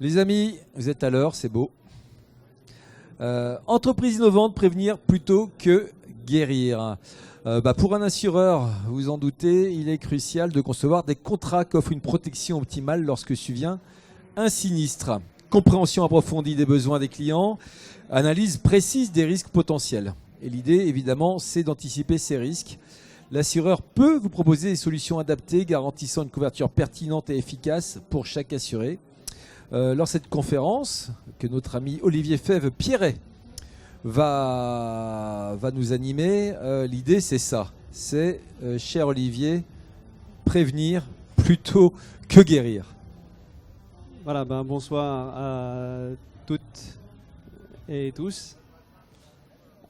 Les amis, vous êtes à l'heure, c'est beau. Entreprise innovante, prévenir plutôt que guérir. Pour un assureur, vous vous en doutez, il est crucial de concevoir des contrats qui offrent une protection optimale lorsque survient un sinistre. Compréhension approfondie des besoins des clients, analyse précise des risques potentiels. Et l'idée, évidemment, c'est d'anticiper ces risques. L'assureur peut vous proposer des solutions adaptées, garantissant une couverture pertinente et efficace pour chaque assuré. Lors de cette conférence, que notre ami Olivier Fèvre-Pierret va nous animer, l'idée c'est ça. C'est, cher Olivier, prévenir plutôt que guérir. Voilà, bonsoir à toutes et tous.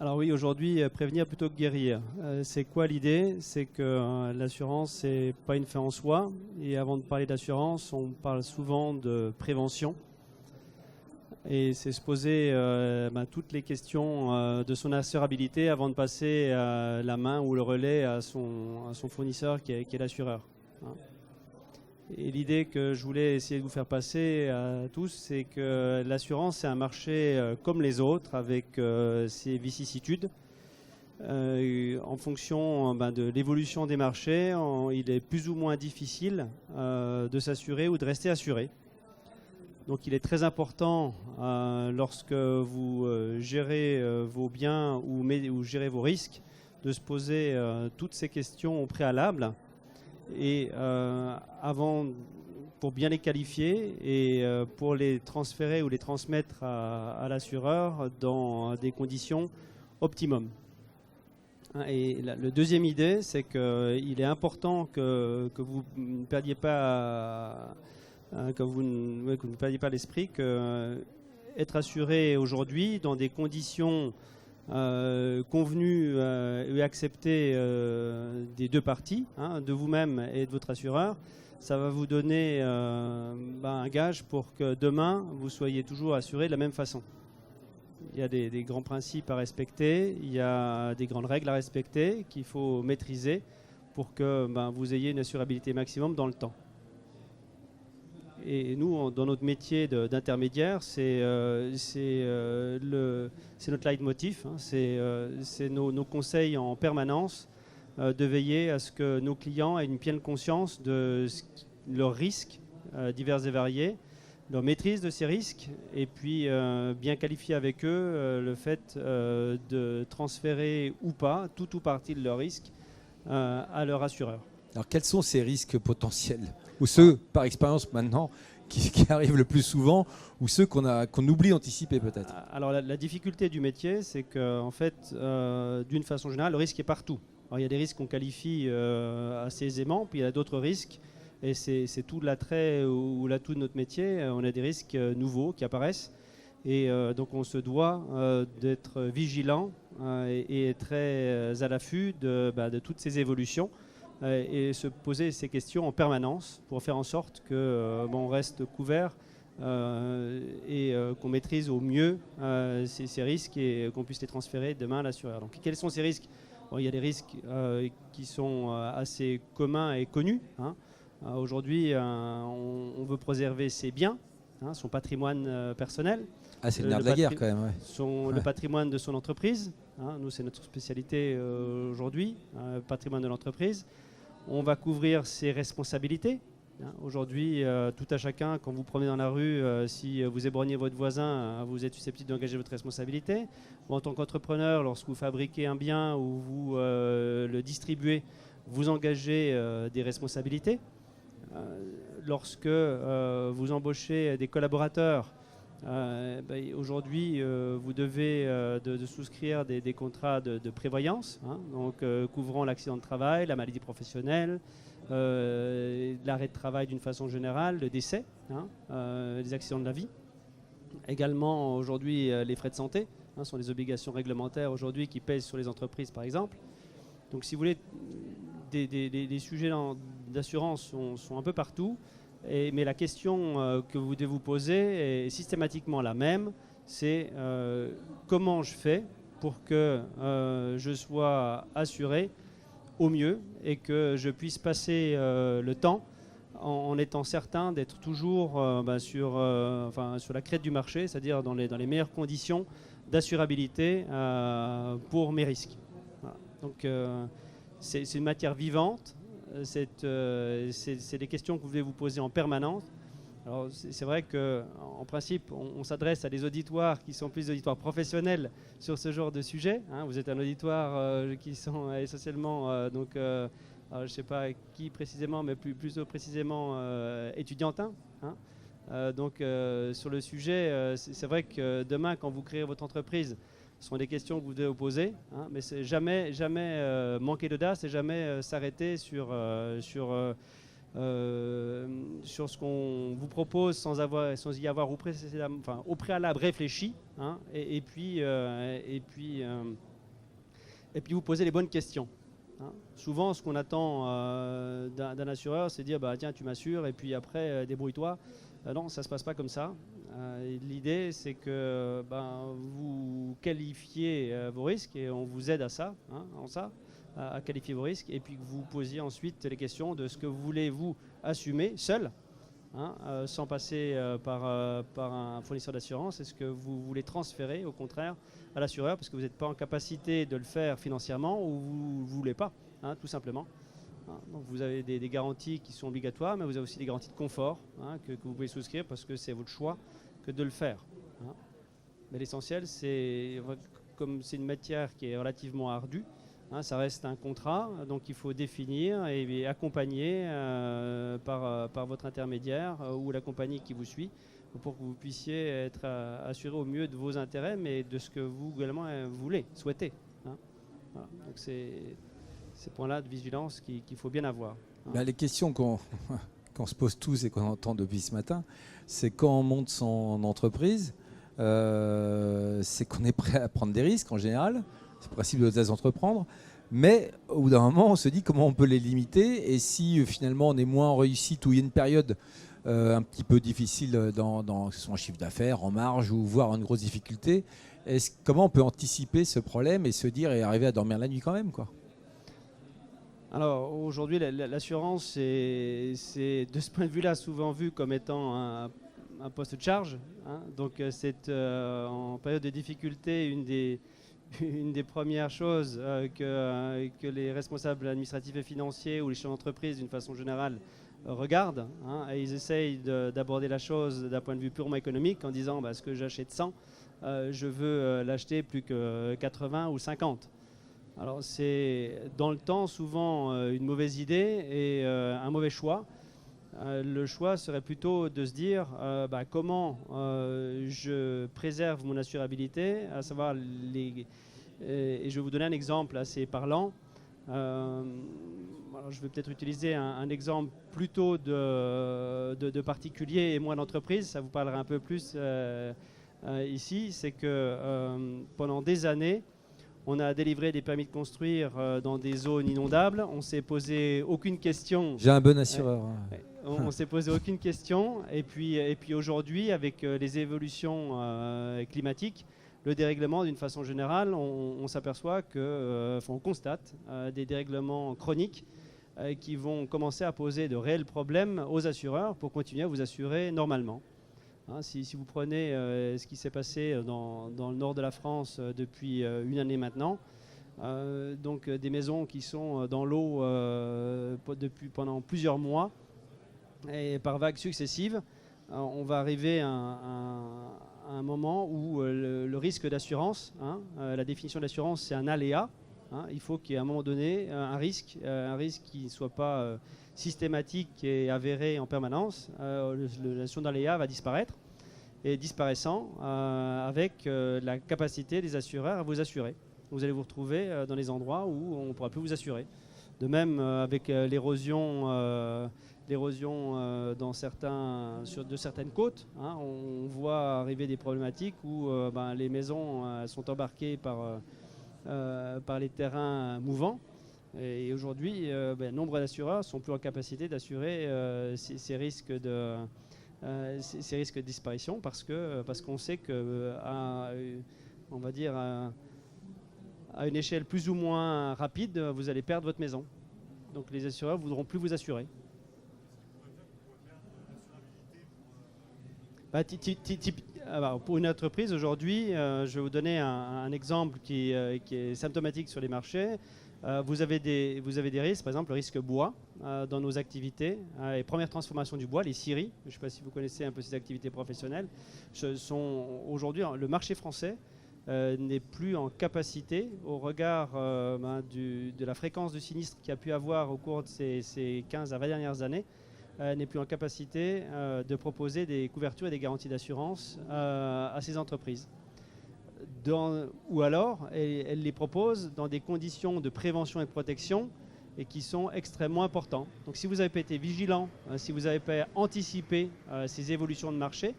Alors oui, aujourd'hui, prévenir plutôt que guérir. C'est quoi l'idée? C'est que l'assurance, c'est pas une fin en soi. Et avant de parler d'assurance, on parle souvent de prévention. Et c'est se poser toutes les questions de son assurabilité avant de passer la main ou le relais à son fournisseur qui est l'assureur. Et l'idée que je voulais essayer de vous faire passer à tous, c'est que l'assurance, c'est un marché comme les autres, avec ses vicissitudes. En fonction de l'évolution des marchés, il est plus ou moins difficile de s'assurer ou de rester assuré. Donc il est très important, lorsque vous gérez vos biens ou gérez vos risques, de se poser toutes ces questions au préalable. Et pour bien les qualifier et pour les transférer ou les transmettre à l'assureur dans des conditions optimum. Et la deuxième idée, c'est qu'il est important que vous ne perdiez pas l'esprit que être assuré aujourd'hui dans des conditions convenu et accepté des deux parties, de vous-même et de votre assureur, ça va vous donner un gage pour que demain, vous soyez toujours assuré de la même façon. Il y a des grands principes à respecter, il y a des grandes règles à respecter qu'il faut maîtriser pour que vous ayez une assurabilité maximum dans le temps. Et nous, dans notre métier d'intermédiaire, c'est notre leitmotiv, c'est nos conseils en permanence de veiller à ce que nos clients aient une pleine conscience de leurs risques divers et variés, leur maîtrise de ces risques, et puis bien qualifier avec eux le fait de transférer ou pas tout ou partie de leurs risques à leur assureur. Alors quels sont ces risques potentiels? Ou ceux, par expérience maintenant, qui arrivent le plus souvent, ou ceux qu'on oublie d'anticiper peut-être? Alors la difficulté du métier, c'est qu'en fait, d'une façon générale, le risque est partout. Alors, il y a des risques qu'on qualifie assez aisément, puis il y a d'autres risques, et c'est tout l'attrait ou l'atout de notre métier. On a des risques nouveaux qui apparaissent, et donc on se doit d'être vigilant et très à l'affût de toutes ces évolutions. Et se poser ces questions en permanence pour faire en sorte qu'on reste couvert et qu'on maîtrise au mieux ces risques et qu'on puisse les transférer demain à l'assureur. Donc quels sont ces risques? Il y a des risques qui sont assez communs et connus. Aujourd'hui, on veut préserver ses biens, son patrimoine personnel. C'est le nerf de la guerre quand même. Ouais. Le patrimoine de son entreprise. Nous, c'est notre spécialité aujourd'hui, patrimoine de l'entreprise. On va couvrir ses responsabilités. Aujourd'hui, tout à chacun, quand vous promenez dans la rue, si vous éborgnez votre voisin, vous êtes susceptible d'engager votre responsabilité. En tant qu'entrepreneur, lorsque vous fabriquez un bien ou vous le distribuez, vous engagez des responsabilités. Lorsque vous embauchez des collaborateurs, aujourd'hui, vous devez de souscrire des contrats de prévoyance, donc couvrant l'accident de travail, la maladie professionnelle, l'arrêt de travail d'une façon générale, le décès, les accidents de la vie. Également, aujourd'hui, les frais de santé sont des obligations réglementaires aujourd'hui qui pèsent sur les entreprises, par exemple. Donc, si vous voulez, des sujets d'assurance sont un peu partout. Mais la question que vous devez vous poser est systématiquement la même, c'est comment je fais pour que je sois assuré au mieux et que je puisse passer le temps en étant certain d'être toujours sur la crête du marché, c'est-à-dire dans les meilleures conditions d'assurabilité pour mes risques. Voilà. Donc c'est une matière vivante, c'est des questions que vous devez vous poser en permanence. Alors c'est vrai qu'en principe, on s'adresse à des auditoires qui sont plus des auditoires professionnels sur ce genre de sujet. Hein. Vous êtes un auditoire qui sont essentiellement, je ne sais pas qui précisément, mais plutôt précisément étudiantin. Hein. Sur le sujet, c'est vrai que demain, quand vous créez votre entreprise, ce sont des questions que vous devez vous poser, hein, mais c'est jamais manquer d'audace et jamais s'arrêter sur ce qu'on vous propose sans y avoir au préalable réfléchi, hein, et puis vous poser les bonnes questions. Hein. Souvent, ce qu'on attend d'un assureur, c'est dire tiens, tu m'assures et puis après débrouille-toi. Non, ça ne se passe pas comme ça. L'idée, c'est que vous qualifiez vos risques et on vous aide à ça, hein, à qualifier vos risques, et puis que vous posiez ensuite les questions de ce que vous voulez vous assumer seul, hein, sans passer par un fournisseur d'assurance. Est-ce que vous voulez transférer au contraire à l'assureur parce que vous n'êtes pas en capacité de le faire financièrement ou vous ne voulez pas, hein, tout simplement. Donc vous avez des garanties qui sont obligatoires, mais vous avez aussi des garanties de confort, hein, que vous pouvez souscrire parce que c'est votre choix que de le faire. Hein. Mais l'essentiel, c'est comme c'est une matière qui est relativement ardue, hein, ça reste un contrat, donc il faut définir et accompagner par votre intermédiaire ou la compagnie qui vous suit pour que vous puissiez être assuré au mieux de vos intérêts, mais de ce que vous également voulez, souhaitez. Hein. Voilà. Donc c'est ces points-là de vigilance qu'il faut bien avoir. Hein. Les questions qu'on se pose tous et qu'on entend depuis ce matin, c'est quand on monte son entreprise, c'est qu'on est prêt à prendre des risques en général, c'est le principe de l'audace d'entreprendre, mais au bout d'un moment on se dit comment on peut les limiter, et si finalement on est moins en réussite ou il y a une période un petit peu difficile dans son chiffre d'affaires, en marge ou voire une grosse difficulté, comment on peut anticiper ce problème et se dire et arriver à dormir la nuit quand même, quoi. Alors aujourd'hui, l'assurance, c'est de ce point de vue-là souvent vu comme étant un poste de charge. Hein. Donc c'est en période de difficulté une des premières choses que les responsables administratifs et financiers ou les chefs d'entreprise d'une façon générale regardent. Hein, et ils essayent d'aborder la chose d'un point de vue purement économique en disant ce que j'achète 100, je veux l'acheter plus que 80 ou 50. Alors c'est dans le temps souvent une mauvaise idée et un mauvais choix. Le choix serait plutôt de se dire comment je préserve mon assurabilité, à savoir et je vais vous donner un exemple assez parlant. Alors je vais peut-être utiliser un exemple plutôt de particulier et moins d'entreprise, ça vous parlera un peu plus ici. C'est que pendant des années, on a délivré des permis de construire dans des zones inondables. On s'est posé aucune question. J'ai un bon assureur. On s'est posé aucune question. Et puis aujourd'hui, avec les évolutions climatiques, le dérèglement, d'une façon générale, on s'aperçoit on constate des dérèglements chroniques qui vont commencer à poser de réels problèmes aux assureurs pour continuer à vous assurer normalement. Hein, si vous prenez ce qui s'est passé dans le nord de la France depuis une année maintenant, donc des maisons qui sont dans l'eau pendant plusieurs mois et par vagues successives, on va arriver à un moment où le risque d'assurance, hein, la définition d'assurance, c'est un aléa. Hein, il faut qu'il y ait à un moment donné un risque qui ne soit pas systématique et avéré en permanence. La notion d'aléa va disparaître, et disparaissant avec la capacité des assureurs à vous assurer. Vous allez vous retrouver dans les endroits où on ne pourra plus vous assurer. De même avec l'érosion de certaines côtes, hein, on voit arriver des problématiques où les maisons sont embarquées par les terrains mouvants. Et aujourd'hui, nombre d'assureurs ne sont plus en capacité d'assurer ces risques de disparition parce qu'on sait qu'à une échelle plus ou moins rapide, vous allez perdre votre maison. Donc les assureurs ne voudront plus vous assurer. Pour une entreprise aujourd'hui, je vais vous donner un exemple qui est symptomatique sur les marchés. Vous avez des risques, par exemple le risque bois dans nos activités. Les premières transformations du bois, les scieries, je ne sais pas si vous connaissez un peu ces activités professionnelles, aujourd'hui le marché français n'est plus en capacité, au regard de la fréquence de sinistres qu'il y a pu avoir au cours de ces 15 à 20 dernières années, n'est plus en capacité de proposer des couvertures et des garanties d'assurance à ces entreprises. Ou alors, elle les propose dans des conditions de prévention et de protection et qui sont extrêmement importantes. Donc si vous n'avez pas été vigilant, si vous n'avez pas anticipé ces évolutions de marché,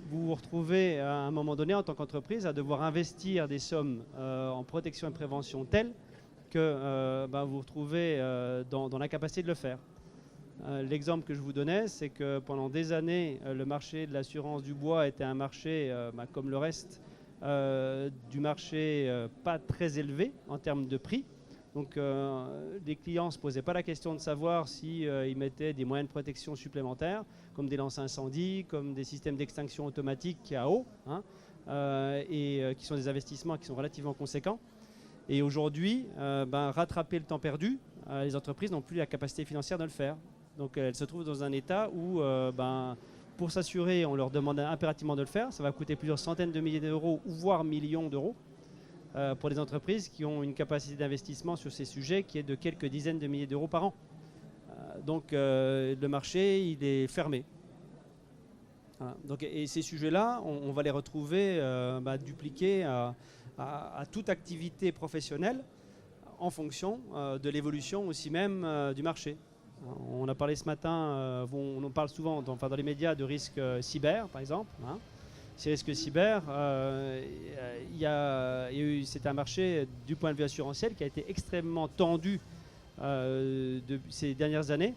vous vous retrouvez à un moment donné en tant qu'entreprise à devoir investir des sommes en protection et prévention telles que vous vous retrouvez dans l'incapacité de le faire. L'exemple que je vous donnais, c'est que pendant des années, le marché de l'assurance du bois était un marché, comme le reste du marché, pas très élevé en termes de prix. Donc les clients ne se posaient pas la question de savoir s'ils mettaient des moyens de protection supplémentaires, comme des lances incendies, comme des systèmes d'extinction automatique à eau, qui sont des investissements qui sont relativement conséquents. Et aujourd'hui, rattraper le temps perdu, les entreprises n'ont plus la capacité financière de le faire. Donc elles se trouvent dans un état où, pour s'assurer, on leur demande impérativement de le faire. Ça va coûter plusieurs centaines de milliers d'euros, voire millions d'euros, pour les entreprises qui ont une capacité d'investissement sur ces sujets qui est de quelques dizaines de milliers d'euros par an. Donc le marché, il est fermé. Voilà. Donc, et ces sujets-là, on va les retrouver dupliqués à toute activité professionnelle en fonction de l'évolution aussi même du marché. On a parlé ce matin, on en parle souvent dans les médias de risques cyber, par exemple. Ces risques cyber, c'est un marché du point de vue assurantiel qui a été extrêmement tendu ces dernières années,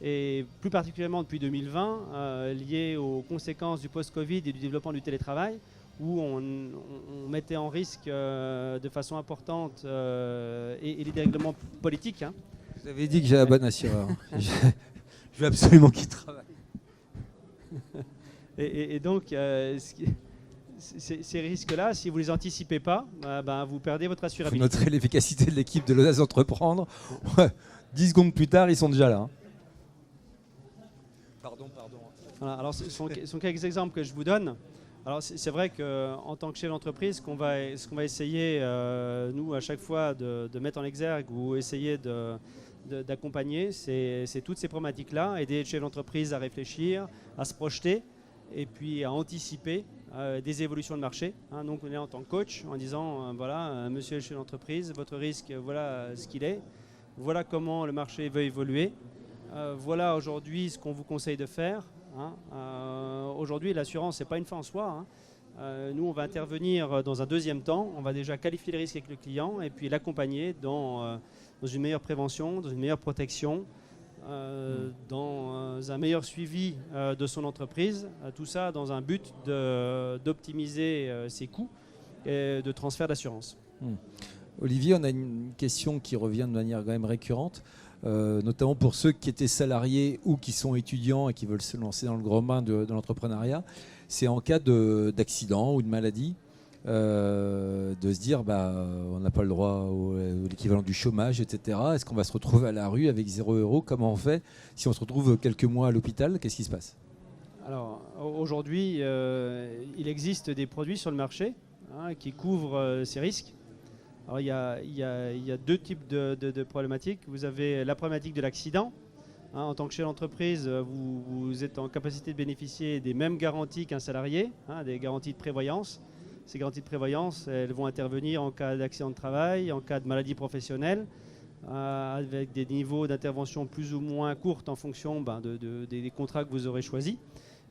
et plus particulièrement depuis 2020, lié aux conséquences du post-Covid et du développement du télétravail, où on mettait en risque de façon importante et les dérèglements politiques. Vous avez dit que j'ai la bonne assureur. Je veux absolument qu'il travaille. Et donc, ces risques-là, si vous ne les anticipez pas, vous perdez votre assurabilité. Vous noterez l'efficacité de l'équipe de l'Audace Entreprendre. 10 secondes plus tard, ils sont déjà là. Pardon. Voilà, alors, ce sont quelques exemples que je vous donne. Alors, c'est vrai qu'en tant que chef d'entreprise, ce qu'on va essayer, nous, à chaque fois, de mettre en exergue ou essayer d'accompagner, c'est toutes ces problématiques-là, aider les chefs d'entreprise à réfléchir, à se projeter et puis à anticiper des évolutions de marché. Donc on est en tant que coach en disant monsieur le chef d'entreprise, votre risque, voilà ce qu'il est, voilà comment le marché veut évoluer, voilà aujourd'hui ce qu'on vous conseille de faire. Aujourd'hui, l'assurance, ce n'est pas une fin en soi. Nous, on va intervenir dans un deuxième temps. On va déjà qualifier les risques avec le client et puis l'accompagner dans une meilleure prévention, dans une meilleure protection, dans un meilleur suivi de son entreprise. Tout ça dans un but d'optimiser ses coûts et de transfert d'assurance. Olivier, on a une question qui revient de manière quand même récurrente. Notamment pour ceux qui étaient salariés ou qui sont étudiants et qui veulent se lancer dans le grand bain de l'entrepreneuriat, c'est en cas d'accident ou de maladie, de se dire on n'a pas le droit au l'équivalent du chômage, etc. Est-ce qu'on va se retrouver à la rue avec 0 €? Comment on fait si on se retrouve quelques mois à l'hôpital? Qu'est-ce qui se passe? Alors aujourd'hui, il existe des produits sur le marché qui couvrent ces risques. Alors, il y a deux types de problématiques. Vous avez la problématique de l'accident. En tant que chef d'entreprise, vous êtes en capacité de bénéficier des mêmes garanties qu'un salarié, des garanties de prévoyance. Ces garanties de prévoyance, elles vont intervenir en cas d'accident de travail, en cas de maladie professionnelle, avec des niveaux d'intervention plus ou moins courtes en fonction des contrats que vous aurez choisis.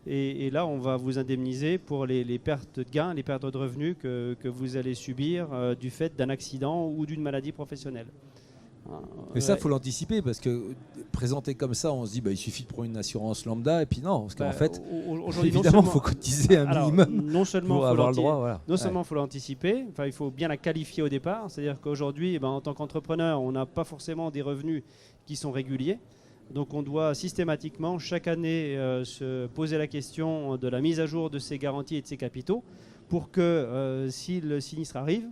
Et là, on va vous indemniser pour les pertes de gains, les pertes de revenus que vous allez subir du fait d'un accident ou d'une maladie professionnelle. Mais ça, il faut l'anticiper parce que présenté comme ça, on se dit il suffit de prendre une assurance lambda et puis non, parce qu'en fait, évidemment, il faut cotiser un minimum pour avoir le droit. Voilà. Non seulement il faut l'anticiper, il faut bien la qualifier au départ. C'est-à-dire qu'aujourd'hui, en tant qu'entrepreneur, on n'a pas forcément des revenus qui sont réguliers. Donc on doit systématiquement, chaque année, se poser la question de la mise à jour de ses garanties et de ses capitaux pour que si le sinistre arrive,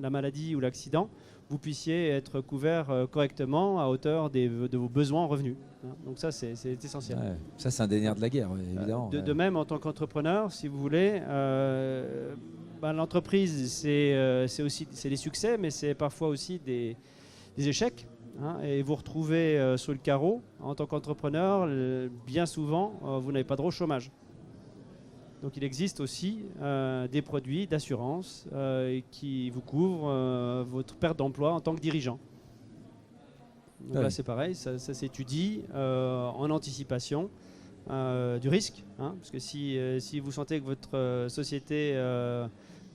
la maladie ou l'accident, vous puissiez être couvert correctement à hauteur de vos besoins en revenus. Donc ça, c'est essentiel. Ouais, ça, c'est un des nerfs de la guerre, évidemment. De même, en tant qu'entrepreneur, si vous voulez, l'entreprise, c'est aussi des succès, mais c'est parfois aussi des échecs. Et vous retrouvez sur le carreau, en tant qu'entrepreneur, bien souvent, vous n'avez pas droit au chômage. Donc il existe aussi des produits d'assurance qui vous couvrent votre perte d'emploi en tant que dirigeant. Donc là, c'est pareil, ça s'étudie en anticipation du risque. Parce que si vous sentez que votre société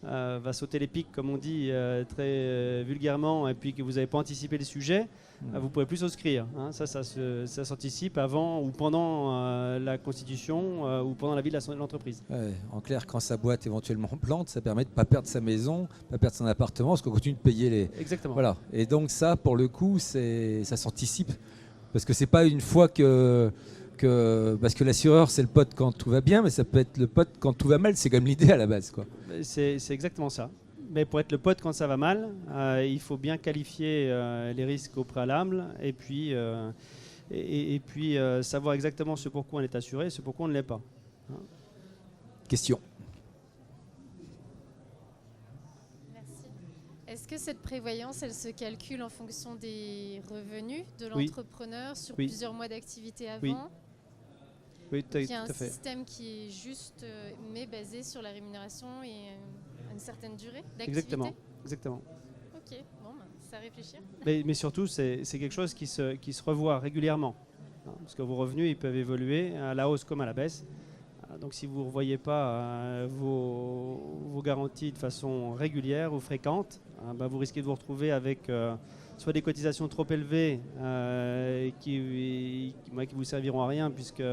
va sauter les pics, comme on dit très vulgairement, et puis que vous n'avez pas anticipé le sujet, vous ne pouvez plus souscrire. Ça s'anticipe avant ou pendant la constitution ou pendant la vie de l'entreprise. Ouais, en clair, quand sa boîte éventuellement plante, ça permet de ne pas perdre sa maison, pas perdre son appartement, parce qu'on continue de payer les... Exactement. Voilà. Et donc ça, pour le coup, ça s'anticipe. Parce que c'est pas une fois parce que l'assureur, c'est le pote quand tout va bien, mais ça peut être le pote quand tout va mal. C'est comme l'idée à la base, quoi. C'est exactement ça. Mais pour être le pote quand ça va mal, il faut bien qualifier les risques au préalable et puis, savoir exactement ce pourquoi on est assuré et ce pourquoi on ne l'est pas. Question. Merci. Est-ce que cette prévoyance, elle se calcule en fonction des revenus de l'entrepreneur sur plusieurs mois d'activité avant ? Oui, tout à fait. Il y a un système qui est juste, mais basé sur la rémunération et une certaine durée d'activité. Exactement. Ok, bon, c'est à réfléchir. Mais surtout, c'est quelque chose qui se revoit régulièrement. Parce que vos revenus, ils peuvent évoluer à la hausse comme à la baisse. Donc si vous ne revoyez pas vos garanties de façon régulière ou fréquente, vous risquez de vous retrouver avec soit des cotisations trop élevées qui vous serviront à rien, puisque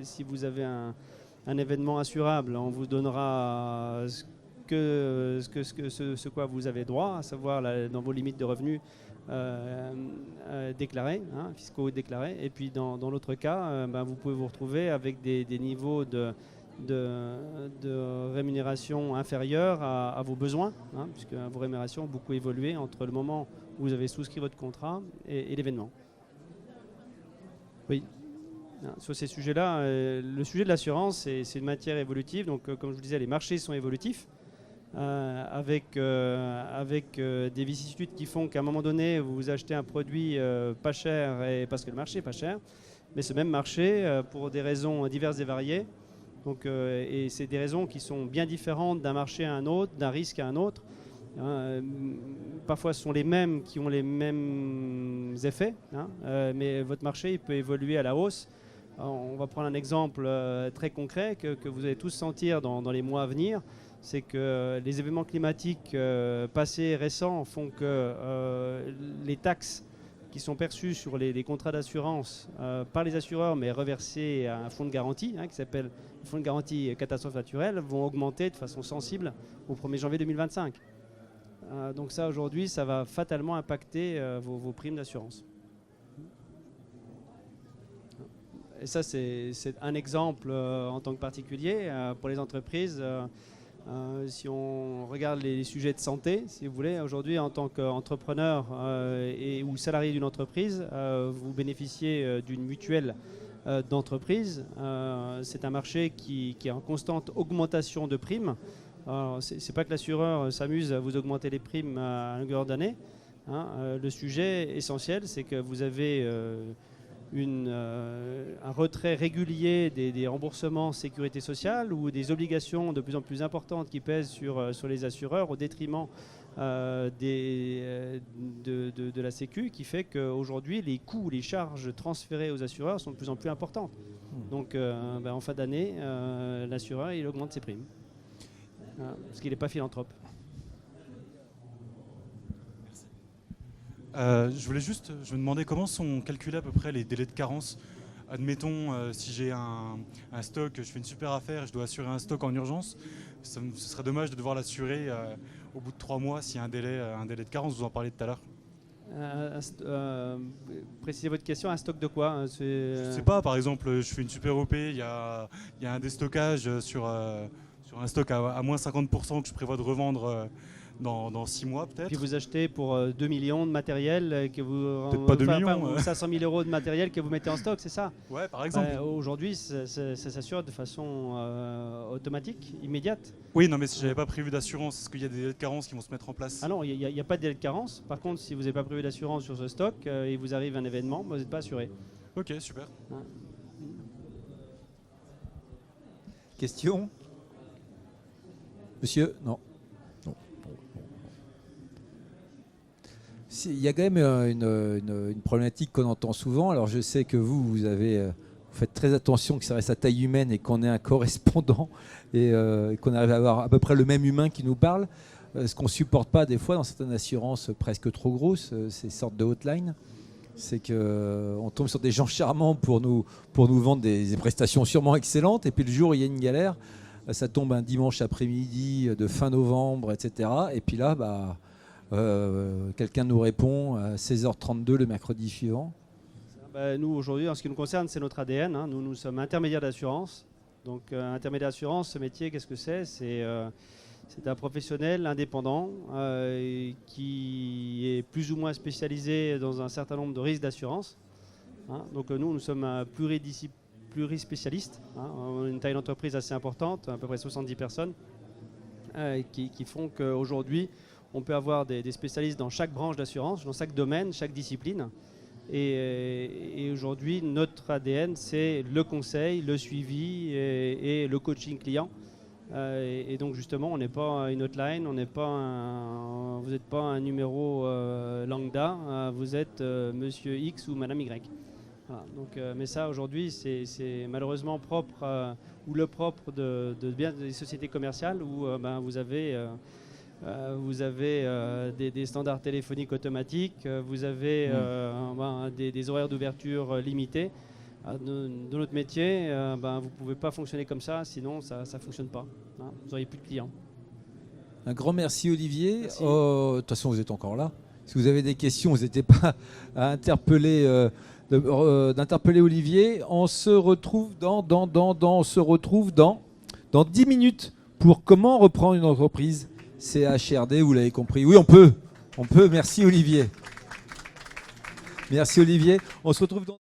si vous avez un événement assurable, on vous donnera ce quoi vous avez droit, à savoir dans vos limites de revenus déclarés, fiscaux déclarés. Et puis dans l'autre cas, vous pouvez vous retrouver avec des niveaux de rémunération inférieurs à vos besoins, puisque vos rémunérations ont beaucoup évolué entre le moment où vous avez souscrit votre contrat et l'événement. Oui. Sur ces sujets-là, le sujet de l'assurance, c'est une matière évolutive. Donc, comme je vous disais, les marchés sont évolutifs. Avec des vicissitudes qui font qu'à un moment donné, vous achetez un produit pas cher parce que le marché est pas cher, mais ce même marché, pour des raisons diverses et variées, et c'est des raisons qui sont bien différentes d'un marché à un autre, d'un risque à un autre. Parfois, ce sont les mêmes qui ont les mêmes effets, mais votre marché il peut évoluer à la hausse. On va prendre un exemple très concret que vous allez tous sentir dans les mois à venir. C'est que les événements climatiques passés et récents font que les taxes qui sont perçues sur les contrats d'assurance par les assureurs, mais reversées à un fonds de garantie, qui s'appelle le fonds de garantie catastrophe naturelle, vont augmenter de façon sensible au 1er janvier 2025. Donc ça, aujourd'hui, ça va fatalement impacter vos primes d'assurance. Et ça, c'est un exemple en tant que particulier pour les entreprises. Si on regarde les sujets de santé, si vous voulez, aujourd'hui en tant qu'entrepreneur ou salarié d'une entreprise, vous bénéficiez d'une mutuelle d'entreprise. C'est un marché qui est en constante augmentation de primes. C'est pas que l'assureur s'amuse à vous augmenter les primes à longueur d'année. Le sujet essentiel, c'est que vous avez un retrait régulier des remboursements sécurité sociale ou des obligations de plus en plus importantes qui pèsent sur les assureurs au détriment de la Sécu, qui fait qu'aujourd'hui les coûts, les charges transférées aux assureurs sont de plus en plus importantes. Donc en fin d'année, l'assureur il augmente ses primes parce qu'il n'est pas philanthrope. Je me demandais comment sont calculés à peu près les délais de carence. Admettons, si j'ai un stock, je fais une super affaire et je dois assurer un stock en urgence, ce serait dommage de devoir l'assurer au bout de 3 mois s'il y a un délai de carence, vous en parliez tout à l'heure. Précisez votre question, un stock de quoi? Je sais pas, par exemple, je fais une super OP, il y a un déstockage sur un stock à moins 50% que je prévois de revendre dans 6 mois peut-être. Puis vous achetez pour 2 millions de matériel, que vous, Peut-être pas 2 millions. 500 000 euros de matériel que vous mettez en stock, c'est ça? Ouais, par exemple. Aujourd'hui, ça s'assure de façon automatique, immédiate. Oui, non, mais si j'avais pas prévu d'assurance, est-ce qu'il y a des délais de carence qui vont se mettre en place? Ah non, il n'y a pas de délai de carence. Par contre, si vous n'avez pas prévu d'assurance sur ce stock et vous arrive un événement, vous n'êtes pas assuré. Ok, super. Question? Monsieur? Non. Il y a quand même une problématique qu'on entend souvent. Alors je sais que vous faites très attention que ça reste à taille humaine et qu'on ait un correspondant et qu'on arrive à avoir à peu près le même humain qui nous parle. Ce qu'on ne supporte pas des fois dans certaines assurances presque trop grosses, ces sortes de hotline, c'est qu'on tombe sur des gens charmants pour nous vendre des prestations sûrement excellentes, et puis le jour où il y a une galère, ça tombe un dimanche après-midi de fin novembre, etc. Et puis là, quelqu'un nous répond à 16h32 le mercredi suivant. Nous, aujourd'hui, en ce qui nous concerne, c'est notre ADN. Hein. Nous sommes intermédiaires d'assurance. Donc, intermédiaire d'assurance, ce métier, qu'est-ce que c'est? C'est un professionnel indépendant qui est plus ou moins spécialisé dans un certain nombre de risques d'assurance. Hein. Donc, nous sommes plurispécialistes. Hein. On a une taille d'entreprise assez importante, à peu près 70 personnes, qui font qu'aujourd'hui, on peut avoir des spécialistes dans chaque branche d'assurance, dans chaque domaine, chaque discipline. Et aujourd'hui, notre ADN, c'est le conseil, le suivi et le coaching client. Et donc justement, on n'est pas une hotline, vous n'êtes pas un numéro lambda, vous êtes monsieur X ou madame Y. Voilà, donc, mais ça, aujourd'hui, c'est malheureusement propre, ou le propre de bien des sociétés commerciales où vous avez des standards téléphoniques automatiques, vous avez des horaires d'ouverture limités. Dans notre métier, vous ne pouvez pas fonctionner comme ça, sinon ça ne fonctionne pas. Hein, vous n'auriez plus de clients. Un grand merci Olivier. Merci. De toute façon, vous êtes encore là. Si vous avez des questions, n'hésitez pas à interpeller Olivier. On se retrouve dans 10 minutes pour comment reprendre une entreprise. C'est HRD, vous l'avez compris. Oui, on peut. Merci Olivier. Merci Olivier. On se retrouve dans